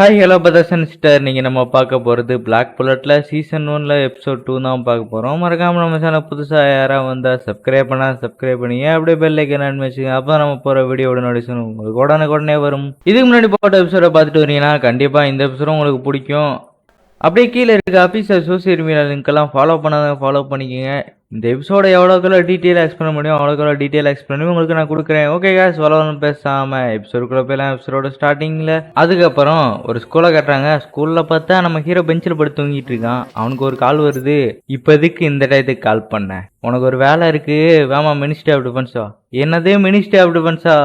Hi hello brothers and sister. நீங்கள் நம்ம பார்க்க போகிறது பிளாக் புல்லட்டில் சீசன் 1 எபிசோட் 2 தான் பார்க்க போகிறோம். மறக்காமல் நம்ம சேனல் புதுசாக யாராவது வந்தால் சப்ஸ்கிரைப் பண்ணிங்க, அப்படியே பெல் ஐக்கன் ஆன் வச்சுங்க. அப்போ நம்ம போகிற வீடியோட நோட்டிஃபிகேஷன் உங்களுக்கு உடனே வரும். இதுக்கு முன்னாடி போட்ட எபிசோட பார்த்துட்டு வரீங்கன்னா கண்டிப்பாக இந்த எபிசோடும் உங்களுக்கு பிடிக்கும். அப்படியே கீழே இருக்க அஃபீஷியல் சோசியல் மீடியா லிங்க்கெல்லாம் ஃபாலோ பண்ணிக்கோங்க. இந்த எபிசோட எவ்வளோக்குள்ள டீட்டெயிலாக எக்ஸ்பிளைன் முடியும் அவ்வளோக்குள்ள டீட்டெயிலாக எக்ஸ்பிளைன் பண்ணி உங்களுக்கு நான் கொடுக்குறேன். ஓகே காஸ், வளவலும் பேசாமல் எபிசோடுக்குள்ளே போயிடலாம். எபிசோட ஸ்டார்டிங்கில் அதுக்கப்புறம் ஒரு ஸ்கூலை கட்டுறாங்க. ஸ்கூலில் பார்த்தா நம்ம ஹீரோ பெஞ்சில் படுத்து தூங்கிட்டு இருக்கான். அவனுக்கு ஒரு கால் வருது. இப்போதைக்கு இந்த டயத்துக்கு கால் பண்ணேன், உனக்கு ஒரு வேலை இருக்குது, வேமா மினிஸ்ட்ரி ஆஃப் டிஃபென்ஸா? என்னதே மினிஸ்ட்ரி ஆஃப் டிஃபென்ஸா?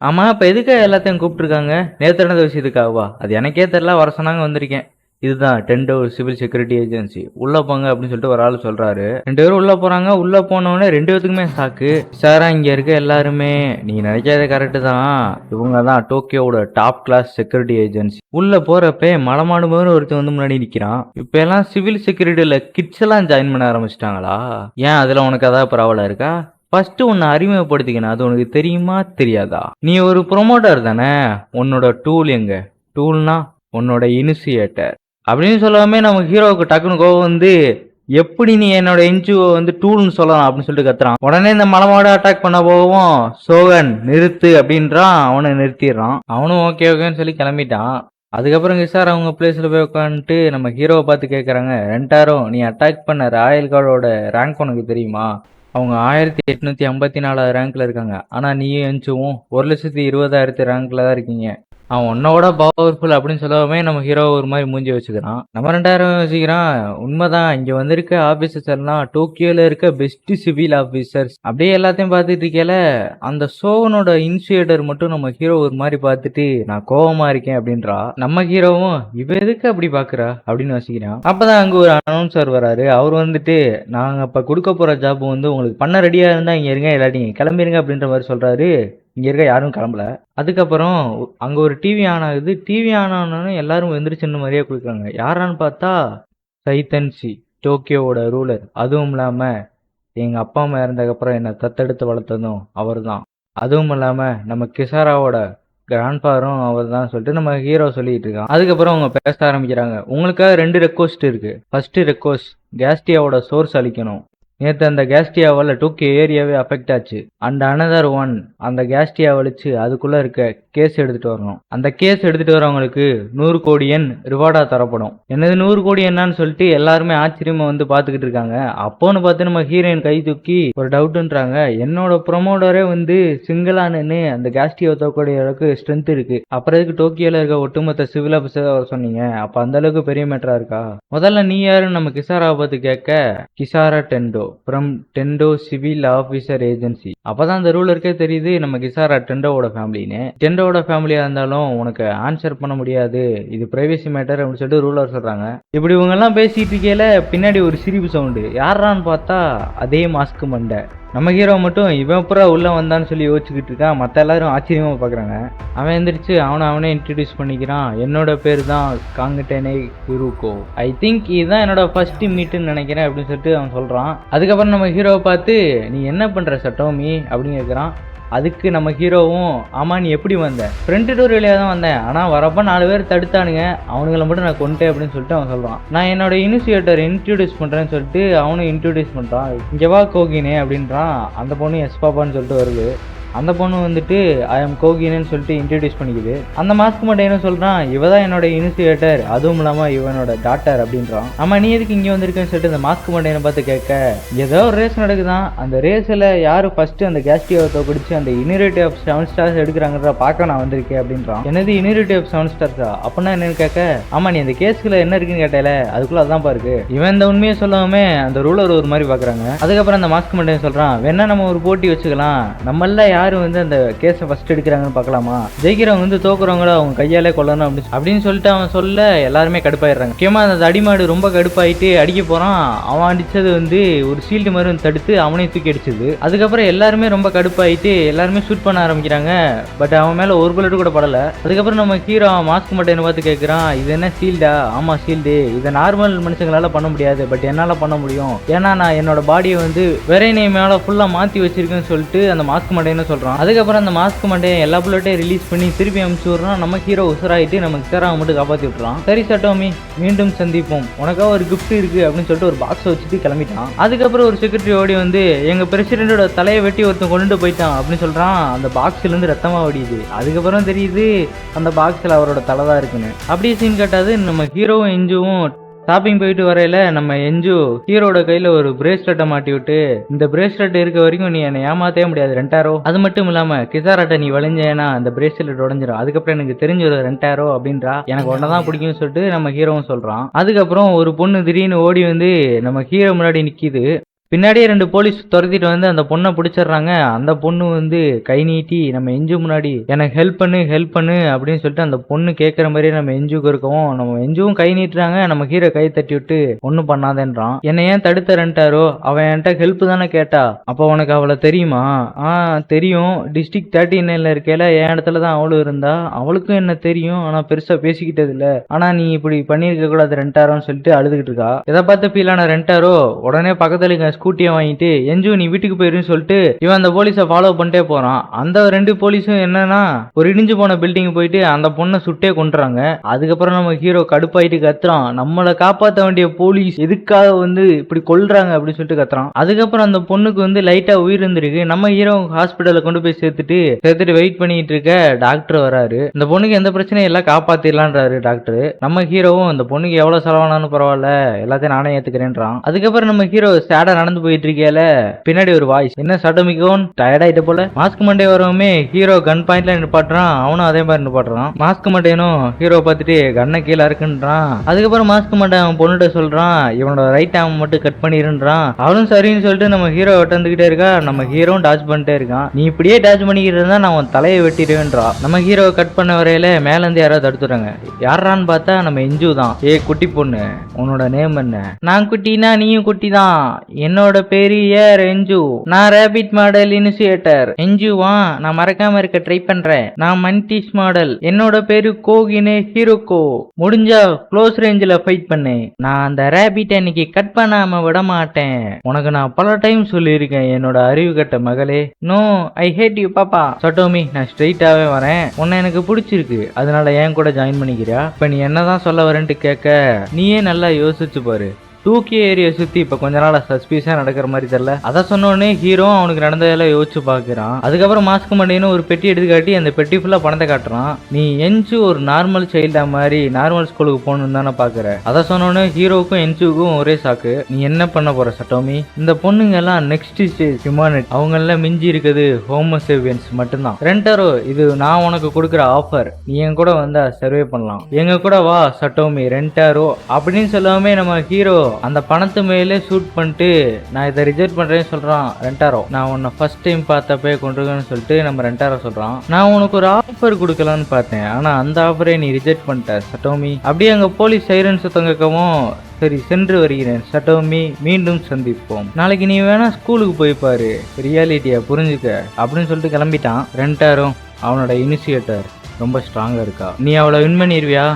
ஆமாம், இப்போ எதுக்காக எல்லாத்தையும் கூப்பிட்டுருக்காங்க? நேற்று நடந்த விஷயத்துக்காகவா? அது எனக்கே தெரில, வர சொன்னாங்க, வந்திருக்கேன். இதுதான் டெண்டோ சிவில் செக்யூரிட்டி ஏஜென்சி, உள்ள போங்க அப்படின்னு சொல்லிட்டு ஒரு ஆள் சொல்றாரு. 2 பேரும் உள்ள போறாங்க. உள்ள போனவொடனே 2 பேத்துக்குமே சாக்கு. சாரா, இங்க இருக்க எல்லாருமே நீ நினைக்காத கரெக்டு தான், இவங்க தான் டோக்கியோட டாப் கிளாஸ் செக்யூரிட்டி ஏஜென்சி. உள்ள போறப்ப மலமாடு மாதிரி ஒருத்தன் வந்து முன்னாடி நிக்கிறான். இப்ப எல்லாம் சிவில் செக்யூரிட்டியில கிட்ஸ் எல்லாம் ஜாயின் பண்ண ஆரம்பிச்சிட்டாங்களா? ஏன் அதுல உனக்கு அதாவது பரவாயில்ல இருக்கா? ஃபர்ஸ்ட் உன்னை அறிமுகப்படுத்திக்கணும், அது உனக்கு தெரியுமா தெரியாதா? நீ ஒரு ப்ரொமோட்டர் தானே, உன்னோட டூல் எங்க? டூல்னா உன்னோட இனிஷியேட்டர் அப்படின்னு சொல்லாமே நம்ம ஹீரோவுக்கு டக்குன்னு கோவம் வந்து, எப்படி நீ என்னோட என்ஜிஓ வந்து டூல்னு சொல்லலாம் அப்படின்னு சொல்லிட்டு கத்துறான். உடனே இந்த மலமாடு அட்டாக் பண்ண போகவும் சோகன் நிறுத்து அப்படின்றான். அவனை நிறுத்திடுறான். அவனும் ஓகேன்னு சொல்லி கிளம்பிட்டான். அதுக்கப்புறம் கிசார் அவங்க பிளேஸ்ல போய் உட்காந்துட்டு நம்ம ஹீரோவை பார்த்து கேட்கறாங்க, ரெண்டாரோ நீ அட்டாக் பண்ண ராயல் கார்டோட ரேங்க் உனக்கு தெரியுமா? அவங்க 1854 ரேங்க்ல இருக்காங்க. ஆனா நீயும் எஞ்சுவும் 1,20,000 ரேங்க்ல தான் இருக்கீங்க. அவன் உன்னோட பவர்ஃபுல் அப்படின்னு சொல்லவே நம்ம ஹீரோ ஒரு மாதிரி மூஞ்சி வச்சுக்கிறான். நம்ம 2000 வச்சுக்கிறான். உண்மைதான், இங்க வந்திருக்க ஆபீசர்ஸ் எல்லாம் டோக்கியோல இருக்க பெஸ்ட் சிவில் ஆபீசர்ஸ். அப்படியே எல்லாத்தையும் பார்த்துட்டு இருக்கல, அந்த சோகனோட இனிஷியேட்டர் மட்டும் நம்ம ஹீரோ ஒரு மாதிரி பார்த்துட்டு நான் கோவமா இருக்கேன் அப்படின்றா. நம்ம ஹீரோவும் இவ எதுக்கு அப்படி பாக்குறா அப்படின்னு வச்சுக்கிறான். அப்பதான் அங்க ஒரு அனௌன்சர் வராரு. அவர் வந்துட்டு, நாங்க இப்ப கொடுக்க போற ஜாப் வந்து உங்களுக்கு பண்ண ரெடியா இருந்தா இங்க இருங்க, இல்லாட்டி கிளம்பிருங்க அப்படின்ற மாதிரி சொல்றாரு. இங்க இருக்க யாரும் கிளம்பல. அதுக்கப்புறம் அங்க ஒரு டிவி ஆன் ஆகுது. டிவி ஆன் ஆனோன்னு எல்லாரும் எந்திரிச்சுன்னு மாதிரியே கொடுக்குறாங்க. யாரான்னு பார்த்தா சைத்தன்சி, டோக்கியோவோட ரூலர். அதுவும் இல்லாம எங்க அப்பா அம்மா இறந்ததுக்கப்புறம் என்னை தத்தெடுத்து வளர்த்ததும் அவர் தான். அதுவும் இல்லாம நம்ம கிசாராவோட கிராண்ட்ஃபாதரும் அவர் தான் சொல்லிட்டு நம்ம ஹீரோ சொல்லிட்டு இருக்கான். அதுக்கப்புறம் அவங்க பேச ஆரம்பிக்கிறாங்க. உங்களுக்காக 2 ரெக்வஸ்ட் இருக்கு. ஃபர்ஸ்ட் ரெக்வஸ்ட், கேஸ்டியாவோட சோர்ஸ் அளிக்கணும். நேற்று அந்த கேஸ்டியாவால் டோக்கியோ ஏரியாவே அஃபெக்ட் ஆச்சு. அண்ட் அனதர் ஒன், அந்த கேஸ்டியாவை வச்சு அதுக்குள்ள இருக்க கேஸ் எடுத்துட்டு வரணும். அந்த கேஸ் எடுத்துட்டு வரவங்களுக்கு 100 கோடி yen ரிவார்டா தரப்படும். என்னது 100 கோடி என்னன்னு சொல்லிட்டு எல்லாருமே ஆச்சரியமா வந்து பாத்துக்கிட்டு இருக்காங்க. அப்போன்னு பார்த்து நம்ம ஹீரோயின் கை தூக்கி ஒரு டவுட்ன்றாங்க, என்னோட ப்ரொமோட்டரே வந்து சிங்கிளா நின்று அந்த கேஸ்டியாவை தோக்கக்கூடிய அளவுக்கு ஸ்ட்ரென்த் இருக்கு, அப்புறம் எதுக்கு டோக்கியோல இருக்க ஒட்டுமொத்த சிவில் ஆபீசர் சொன்னீங்க? அப்ப அந்த அளவுக்கு பெரிய மேட்டரா இருக்கா? முதல்ல நீ யாருன்னு நம்ம கிசாராவை பார்த்து கேட்க, கிசாரா டெண்டோ ஃப்ரம் டெண்டோ சிவில் ஆபீசர் ஏஜென்சி. அப்பதான் அந்த ரூலருக்கே தெரியுது நம்ம கிசாரா டெண்டோவோட ஃபேமிலின்னு. டெண்டோவோட ஃபேமிலியா இருந்தாலும் உனக்கு ஆன்சர் பண்ண முடியாது, இது பிரைவேசி மேட்டர் அப்படின்னு சொல்லிட்டு ரூலர் சொல்றாங்க. இப்படி இவங்க எல்லாம் பேசிட்டு இருக்கையில பின்னாடி ஒரு சிரிப்பு சவுண்டு. யாரான்னு பார்த்தா அதே மாஸ்க் மண்டை. நம்ம ஹீரோ மட்டும் இவன் அப்புறம் உள்ள வந்தான்னு சொல்லி யோசிச்சுக்கிட்டு இருக்கான். மற்ற எல்லாரும் ஆச்சரியமா பாக்குறாங்க. அவன் எந்திரிச்சு அவனே இன்ட்ரடியூஸ் பண்ணிக்கிறான். என்னோட பேர் தான் காங்கட்டேனே ஹிருகோ. ஐ திங்க் இதுதான் என்னோட ஃபர்ஸ்ட் மீட்னு நினைக்கிறேன் அப்படின்னு சொல்லிட்டு அவன் சொல்றான். அதுக்கப்புறம் நம்ம ஹீரோவை பார்த்து, நீ என்ன பண்ற சட்டோமி அப்படின்னு கேட்குறான். அதுக்கு நம்ம ஹீரோவும், ஆமா நீ எப்படி வந்த? ஃப்ரண்ட் டோர் வழியாக தான் வந்தேன், ஆனால் வரப்போ 4 பேர் தடுத்தானுங்க, அவனுங்களை மட்டும் நான் கொண்டேன் அப்படின்னு சொல்லிட்டு அவன் சொல்கிறான். நான் என்னோட இனிஷியேட்டர் இன்ட்ரடியூஸ் பண்ணுறேன்னு சொல்லிட்டு அவனும் இன்ட்ரடியூஸ் பண்ணுறான். இங்கே வா கோகினே அப்படின்றான். அந்த பொண்ணு எஸ் பாப்பான்னு சொல்லிட்டு வருது. அந்த பொண்ணு வந்துட்டு ஐ எம் கோகினேன்னு சொல்லிட்டு இன்ட்ரடியூஸ் பண்ணிக்குது. அந்த மாஸ்க் மட்டும் என்ன சொல்கிறான், இவ தான் என்னோட இனிஷியேட்டர், அதுவும் இல்லாமல் இவனோட டாக்டர் அப்படின்றான். ஆமா நீ எதுக்கு இங்கே வந்திருக்குன்னு சொல்லிட்டு அந்த மாஸ்க் மட்டும் என்ன பார்த்து கேட்க, ஏதோ ஒரு ரேஸ் நடக்குதான், அந்த ரேஸில் யார் ஃபர்ஸ்ட் அந்த கேஸ்டியாவை தோக்கடிச்சு அந்த இனிரிட்டி ஆஃப் 7 ஸ்டார்ஸ் எடுக்கிறாங்கன்ற பார்க்க நான் வந்திருக்கேன் அப்படின்றான். என்னது இனிரிட்டி ஆஃப் 7 ஸ்டார்ஸா? அப்படின்னா என்னன்னு கேட்க, ஆமா நீ அந்த கேஸ்க்குள்ள என்ன இருக்குன்னு கேட்டால அதுக்குள்ள அதான் பாருக்கு. இவன் இந்த உண்மையை சொல்லாமே அந்த ரூலர் ஒரு மாதிரி பார்க்குறாங்க. அதுக்கப்புறம் அந்த மாஸ்க் மட்டும் சொல்கிறான், வேணா நம்ம ஒரு போட்டி வச்சுக்கலாம், நம்மள யாரு வந்து அந்த கேஸை ஃபர்ஸ்ட் எடுக்கிறாங்கன்னு பார்க்கலாமா, ஜெயிக்கிறவங்க வந்து தோக்குறவங்கள அவங்க கையாலே கொல்லணும் அப்படின்னு சொல்லிட்டு அவன் சொல்ல எல்லாருமே கடுப்பாயிடுறாங்க. முக்கியமாக அந்த அடிமாடு ரொம்ப கடுப்பாயிட்டு அடிக்க போறான். அவன் அடிச்சது வந்து ஒரு ஷீல்டு மாதிரி தடுத்து அவனையும் தூக்கி அடிச்சது. அதுக்கப்புறம் எல்லாருமே ரொம்ப கடுப்பாயிட்டு எல்லாருமே ஷூட் பண்ண ஆரம்பிக்கிறாங்க. பட் அவன் மேல ஒரு புல்லட் கூட படல. அதுக்கப்புறம் நம்ம ஹீரோ மாஸ்க் மட்டும் என்ன பார்த்து கேட்கிறான், இது என்ன ஷீல்டா? ஆமா ஷீல்டு, இதை நார்மல் மனுஷங்களால பண்ண முடியாது, பட் என்னால பண்ண முடியும், ஏன்னா நான் என்னோட பாடியை வந்து வேற மேல ஃபுல்லா மாத்தி வச்சிருக்கேன்னு சொல்லிட்டு அந்த மாஸ்க் மட்டும் என்ன சொல்றான். அதுக்கப்புறம் அந்த மாஸ்க் மண்டையை எல்லா புல்லட்டையும் ரிலீஸ் பண்ணி திருப்பி அனுப்பிச்சு விடுறான். நம்ம ஹீரோ உசராயிட்டு நம்ம கிசாராவை மட்டும் காப்பாத்தி விட்டுறான். சரி சட்டோமி, மீண்டும் சந்திப்போம், உனக்காக ஒரு கிஃப்ட் இருக்கு அப்படின்னு சொல்லிட்டு ஒரு பாக்ஸ் வச்சுட்டு கிளம்பிட்டான். அதுக்கப்புறம் ஒரு செக்ரட்டரி ஓடி வந்து எங்க பிரசிடென்டோட தலையை வெட்டி ஒருத்தன் கொண்டு போயிட்டான் அப்படின்னு சொல்றான். அந்த பாக்ஸ்ல இருந்து ரத்தமா வடியுது. அதுக்கப்புறம் தெரியுது அந்த பாக்ஸ்ல அவரோட தலை தான் இருக்குன்னு. அப்படியே சீன் காட்டாது. நம்ம ஹீரோவும் எஞ்சுவும் ஷாப்பிங் போயிட்டு வரையில நம்ம எஞ்சு ஹீரோட கையில ஒரு பிரேஸ்லெட்டை மாட்டி விட்டு, இந்த பிரேஸ்லெட் இருக்க வரைக்கும் நீ என்னை ஏமாத்தவே முடியாது 2000. அது மட்டும் இல்லாம கிசாராட்ட நீ வளைஞ்சேன்னா அந்த பிரேஸ்லெட் உடஞ்சிரும், அதுக்கப்புறம் எனக்கு தெரிஞ்ச ஒரு 2000 அப்படின்றா. எனக்கு ஒன்னதான் பிடிக்கும்னு சொல்லிட்டு நம்ம ஹீரோவும் சொல்றான். அதுக்கப்புறம் ஒரு பொண்ணு திடீர்னு ஓடி வந்து நம்ம ஹீரோ முன்னாடி நிக்குது. பின்னாடியே 2 போலீஸ் துரத்திட்டு வந்து அந்த பொண்ணை பிடிச்சிடுறாங்க. அந்த பொண்ணு வந்து கை நீட்டி நம்ம எஞ்சு முன்னாடி எனக்கு ஹெல்ப் பண்ணு அப்படின்னு சொல்லிட்டு அந்த பொண்ணு கேட்குற மாதிரியே நம்ம எஞ்சுக்கு இருக்கவும் நம்ம எஞ்சுவும் கை நீட்டுறாங்க. நம்ம ஹீரோ கை தட்டி விட்டு ஒன்றும் பண்ணாதேன்றான். என்னை ஏன் தடுத்தரன்ட்டாரோ, அவன் என்கிட்ட ஹெல்ப் தானே கேட்டா, அப்போ உனக்கு அவளை தெரியுமா? தெரியும், டிஸ்ட்ரிக்ட் 39ல இருக்கையில என் இடத்துல தான் அவளும் இருந்தா, அவளுக்கும் என்ன தெரியும், ஆனா பெருசா பேசிக்கிட்டது இல்ல. ஆனா நீ இப்படி பண்ணியிருக்க கூடாது 2000 சொல்லிட்டு அழுதுகிட்டு இருக்கா. இதை பார்த்து ஃபீலான 2000 உடனே பக்கத்துல ஸ்கூட்டியை வாங்கிட்டு எஞ்சு நீ வீட்டுக்கு போயிருன்னு சொல்லிட்டு இவன் அந்த போலீஸை ஃபாலோ பண்ணிட்டே போறான். அந்த 2 போலீஸும் என்னன்னா ஒரு இடிஞ்சு போன பில்டிங் போயிட்டு அந்த பொண்ணை சுட்டே கொண்டுறாங்க. அதுக்கப்புறம் நம்ம ஹீரோ கடுப்பாயிட்டு கத்துறான், நம்மளை காப்பாற்ற வேண்டிய போலீஸ் எதுக்காக வந்து இப்படி கொல்றாங்க அப்படின்னு சொல்லிட்டு கத்துறான். அதுக்கப்புறம் அந்த பொண்ணுக்கு வந்து லைட்டா உயிர் இருந்திருக்கு. நம்ம ஹீரோ ஹாஸ்பிட்டல்ல கொண்டு போய் சேர்த்துட்டு வெயிட் பண்ணிட்டு இருக்க டாக்டர் வராரு. இந்த பொண்ணுக்கு எந்த பிரச்சனையும் எல்லாம் காப்பாத்திடலான்றாரு டாக்டர். நம்ம ஹீரோவும் இந்த பொண்ணுக்கு எவ்வளவு செலவானாலும் பரவாயில்ல, எல்லாத்தையும் நானே ஏத்துக்கிறேன்றான். அதுக்கப்புறம் நம்ம ஹீரோ சேடா நடந்து போயிட்டு இருக்கேல, பின்னாடி ஒரு வாய்ஸ், என்ன சட்டமிக்கோன் டயர்ட் ஆயிட்ட போல. மாஸ்க் மண்டே வரவுமே ஹீரோ கன் பாயிண்ட்ல நிப்பாட்டுறான். அவனும் அதே மாதிரி நிப்பாட்டுறான். மாஸ்க் மண்டேனும் ஹீரோ பார்த்துட்டு கண்ணை கீழே இருக்குன்றான். அதுக்கப்புறம் மாஸ்க் மண்டே அவன் பொண்ணுகிட்ட சொல்றான், இவனோட ரைட் ஆம் மட்டும் கட் பண்ணிருன்றான். அவனும் சரின்னு சொல்லிட்டு நம்ம ஹீரோ வந்துகிட்டே இருக்கா. நம்ம ஹீரோவும் டாச் பண்ணிட்டே இருக்கான். நீ இப்படியே டாச் பண்ணிக்கிட்டு இருந்தா நான் உன் தலையை வெட்டிடுவேன்றா. நம்ம ஹீரோ கட் பண்ண வரையில மேல இருந்து யாராவது தடுத்துறாங்க. யாரான்னு பார்த்தா நம்ம எஞ்சு தான். ஏ குட்டி பொண்ணு, உன்னோட நேம் என்ன? நான் குட்டினா நீயும் குட்டி தான். என்னோட பேரு எஞ்சு, நான் ரேபிட் மாடல் இனிஷியேட்டர். எஞ்சுவா, நான் மறக்காம இருக்க ட்ரை பண்றேன். நான் மன்டிஸ் மாடல். என்னோட பேரு கோகினே ஹிரோகோ. முடிஞ்சா க்ளோஸ் ரேஞ்சில் ஃபைட் பண்ணு. நான் அந்த ரேபிட் இன்னைக்கு கட் பண்ணாம விட மாட்டேன். உனக்கு நான் பல டைம் சொல்லியிருக்கேன் என்னோட அறிவு கட்ட மகளே. நோ, ஐ ஹேட் யூ பாப்பா. சட்டோமி, நான் ஸ்ட்ரெயிட்டாவே வரேன். உன்னை எனக்கு பிடிச்சிருக்கு, அதனால என் கூட ஜாயின் பண்ணிக்கிறியா? இப்ப நீ என்னதான் சொல்ல வரேன்ட்டு கேட்க, நீயே நல்லா யோசிச்சு பாரு. தூக்கி ஏரியை சுத்தி இப்ப கொஞ்ச நாள் சஸ்பீஸா நடக்கிற மாதிரி தெரியல. அதை சொன்னோடனே ஹீரோ அவனுக்கு நடந்ததெல்லாம் யோசிச்சு பாக்குறான். அதுக்கப்புறம் மாஸ்க் மண்டின்னு ஒரு பெட்டி எடுத்து காட்டி அந்த பெட்டி ஃபுல்லா பணத்தை காட்டுறான். நீ எஞ்சு ஒரு நார்மல் சைல்டா மாதிரி நார்மல் ஸ்கூலுக்கு போகணும்னு தானே பாக்குற. அதை சொன்னோடனே ஹீரோவுக்கும் எஞ்சுக்கும் ஒரே சாக்கு. நீ என்ன பண்ண போற சட்டோமி? இந்த பொண்ணுங்க எல்லாம் நெக்ஸ்ட் ஸ்டேஜ் ஹியூமனிட்டி, அவங்க எல்லாம் மிஞ்சி இருக்குது ஹோமோசேவியன்ஸ் மட்டும்தான். ரெண்டரோ, இது நான் உனக்கு கொடுக்குற ஆஃபர், நீ என் கூட வந்தா சர்வே பண்ணலாம். எங்க கூட வா சட்டோமி, ரெண்டாரோ அப்படின்னு சொல்லாமே நம்ம ஹீரோ அந்த பணத்து மேலே ஷூட் பண்ணிட்டு நான் இதை ரிஜெக்ட் பண்றேன்னு சொல்றான். ரெண்டாரோ, நான் உன்னை ஃபர்ஸ்ட் டைம் பார்த்தப்பே கொண்டிருக்கேன்னு சொல்லிட்டு நம்ம ரெண்டாரோ சொல்றான். நான் உனக்கு ஒரு ஆஃபர் கொடுக்கலான்னு பார்த்தேன், ஆனா அந்த ஆஃபரே நீ ரிஜெக்ட் பண்ணிட்ட சட்டோமி. அப்படியே அங்க போலீஸ் சைரன் சுத்தம் கேட்கவும், சரி சென்று வருகிறேன் சட்டோமி, மீண்டும் சந்திப்போம். நாளைக்கு நீ வேணா ஸ்கூலுக்கு போய் பாரு, ரியாலிட்டியா புரிஞ்சுக்க அப்படின்னு சொல்லிட்டு கிளம்பிட்டான். ரெண்டாரும் அவனோட இனிஷியேட்டர் ரொம்ப ஸ்ட்ராங்கா இருக்கா. நீ அவளை வின் பண்ணிடுவியா?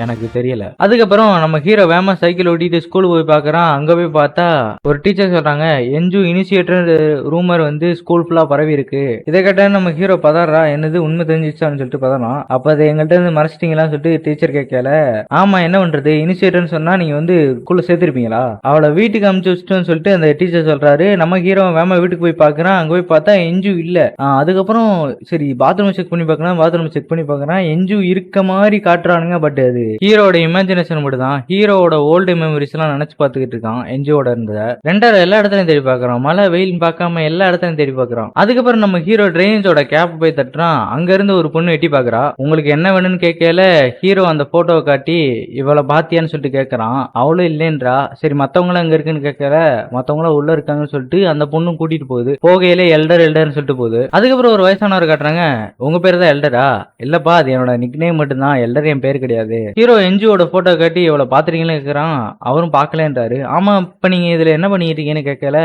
எனக்கு தெரியல. அதுக்கப்புறம் நம்ம ஹீரோ வேமா சைக்கிள் ஓட்டிட்டு ஸ்கூலுக்கு போய் பாக்குறான். அங்க போய் பார்த்தா ஒரு டீச்சர் சொல்றாங்க, எஞ்சு இனிஷியேட்டர் ரூமர் வந்து ஸ்கூல் ஃபுல்லா பரவி இருக்கு. இதை கேட்டா நம்ம ஹீரோ பதறா, என்னது உண்மை தெரிஞ்சிச்சான்னு சொல்லிட்டு பதறான். அப்ப அதை எங்கள்கிட்ட இருந்து மறைச்சிட்டீங்களான்னு சொல்லிட்டு டீச்சர் கேட்கல. ஆமா, என்ன பண்றது, இனிஷியேட்டர்னு சொன்னா நீங்க வந்து ஸ்கூல்ல சேர்த்திருப்பீங்களா, அவளை வீட்டுக்கு அனுப்பிச்சு வச்சுட்டோன்னு சொல்லிட்டு அந்த டீச்சர் சொல்றாரு. நம்ம ஹீரோ வேமா வீட்டுக்கு போய் பாக்குறான். அங்க போய் பார்த்தா எஞ்சு இல்ல. அதுக்கப்புறம் சரி பாத்ரூம் செக் பண்ணி பாக்கலாம், பாத்ரூம் செக் பண்ணி பாக்குறான். எஞ்சு இருக்க மாதிரி காட்டுறானுங்க. பட் அது ஹீரோட இமேஜினேஷன் மட்டும் தான். ஹீரோட ஓல்டு மெமரிஸ் எல்லாம் நினைச்சு பார்த்துக்கிட்டு இருக்கான் என்ஜியோட இருந்தத. ரெண்டாவது எல்லா இடத்துலயும் தேடி பாக்குறான். மழை வெயில் பார்க்காம எல்லா இடத்துலயும் தேடி பாக்குறான். அதுக்கப்புறம் நம்ம ஹீரோ ட்ரைனேஜோட கேப் போய் தட்டுறான். அங்க இருந்து ஒரு பொண்ணு எட்டி பாக்குறா. உங்களுக்கு என்ன வேணும்னு கேட்கல ஹீரோ அந்த போட்டோவை காட்டி இவளை பாத்தியான்னு சொல்லிட்டு கேட்கறான். அவளும் இல்லைன்றா. சரி மத்தவங்களும் அங்க இருக்குன்னு கேட்கல, மத்தவங்களும் உள்ள இருக்காங்கன்னு சொல்லிட்டு அந்த பொண்ணும் கூட்டிட்டு போகுது. போகையில எல்டர்னு சொல்லிட்டு போகுது. அதுக்கப்புறம் ஒரு வயசானவர் காட்டுறாங்க. உங்க பேர் தான் எல்டரா? இல்லப்பா, அது என்னோட நிக் நேம் மட்டும் தான், எல்டர் என் பேர் கிடையாது. ஹீரோ என்ஜியோட போட்டோ காட்டி எவ்வளவு பாத்துறீங்கன்னு கேட்கறான். அவரும் பாக்கலன்றாரு. ஆமா, இப்ப நீங்க இதுல என்ன பண்ணிட்டு இருக்கீங்கன்னு கேட்கல,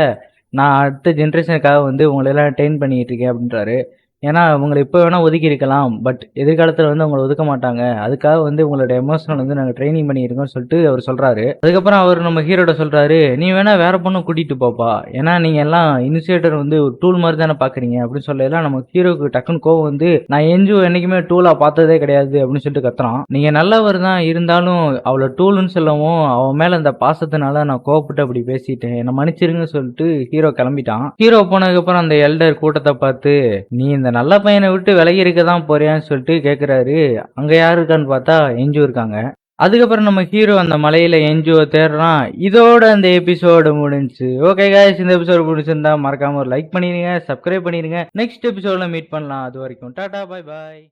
நான் அடுத்த ஜென்ரேஷனுக்காக வந்து உங்களை எல்லாம் ட்ரெயின் பண்ணிட்டு இருக்கேன் அப்படின்றாரு. ஏன்னா உங்கள இப்ப வேணா ஒதுக்கி இருக்கலாம். பட் எதிர்காலத்துல வந்து உங்கள ஒதுக்க மாட்டாங்க. அதுக்காக வந்து உங்களோட எமோஷனல் வந்து நாங்க ட்ரெய்னிங் பண்ணியிருக்கோம்னு சொல்லிட்டு அவரு சொல்றாரு. அதுக்கப்புறம் அவரு நம்ம ஹீரோட்ட சொல்றாரு, "நீ வேணா வேற பொண்ண கூட்டிட்டு போப்பா. ஏன்னா நீங்க எல்லாம் இனிஷியேட்டர் வந்து ஒரு டூல் மாரி தானே பார்க்குறீங்க." அப்படின்னு சொல்லயில நம்ம ஹீரோக்கு டக்குன்னு கோவம் வந்து, "நான் என்ஜு என்னைக்குமே டூலா பார்த்ததே கிடையாது." அப்படின்னு சொல்லிட்டு கத்துறான். நீங்க நல்லவர் தான் இருந்தாலும் அவள டூல்ன்னு சொல்லவும், அவ மேல இந்த பாசத்தினால நான் கோவப்பட்டு அப்படி பேசிட்டேன். என்ன மன்னிச்சிருங்கன்னு சொல்லிட்டு ஹீரோ கிளம்பிட்டான். ஹீரோ போனதுக்கப்புறம் அந்த எல்டர் கூட்டத்த பார்த்து, "நீ இந்த நல்ல பையன விட்டு விலகி இருக்க தான் போறியான்னு?" சொல்லிட்டு கேட்குறாரு. அங்க யாரு இருக்கான்னு பார்த்தா என்ஜு இருக்காங்க. அதுக்கப்புறம் நம்ம ஹீரோ அந்த மலையில என்ஜுவ தேடுறான். இதோட அந்த எபிசோடு முடிஞ்சுச்சு. ஓகே காய்ஸ், இந்த எபிசோடு பிடிச்சிருந்தா மறக்காம ஒரு லைக் பண்ணிருங்க, சப்ஸ்கிரைப் பண்ணிருங்க. நெக்ஸ்ட் எபிசோட்ல மீட் பண்ணலாம். அது வரைக்கும் டாடா, பை பாய்.